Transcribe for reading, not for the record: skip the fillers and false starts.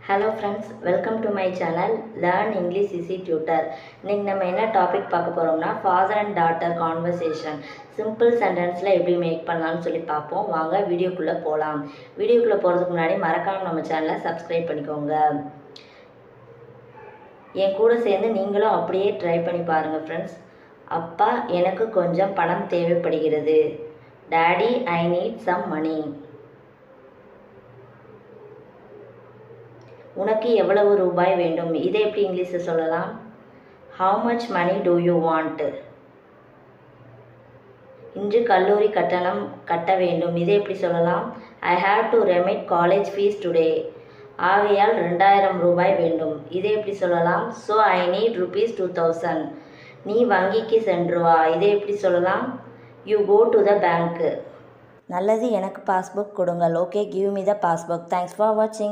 Hello friends, welcome to my channel learn English easy tutor. இன்றைக்கி நம்ம என்ன topic பார்க்க போகிறோம்னா father and daughter conversation simple சென்டென்ஸில் எப்படி மேக் பண்ணலாம்னு சொல்லி பார்ப்போம். வாங்க வீடியோக்குள்ளே போகலாம். வீடியோக்குள்ளே போகிறதுக்கு முன்னாடி மறக்காமல் நம்ம சேனலை சப்ஸ்கிரைப் பண்ணிக்கோங்க. என் கூட சேர்ந்து நீங்களும் அப்படியே ட்ரை பண்ணி பாருங்கள் ஃப்ரெண்ட்ஸ். அப்பா, எனக்கு கொஞ்சம் பணம் தேவைப்படுகிறது. Daddy, I need some money. உனக்கு எவ்வளவு ரூபாய் வேண்டும்? இதை எப்படி இங்கிலீஷில் சொல்லலாம்? How much money do you want? இன்று கல்லூரி கட்டணம் கட்ட வேண்டும். இதை எப்படி சொல்லலாம்? I have to remit college fees today. ஆகையால் 2000 ரூபாய் வேண்டும். இதை எப்படி சொல்லலாம்? So I need ₹2000. நீ வங்கிக்கு சென்று வா. இதை எப்படி சொல்லலாம்? You go to the bank. நல்லது, எனக்கு பாஸ்புக் கொடுங்கள். Okay, give me the passbook. Thanks for வாட்சிங்.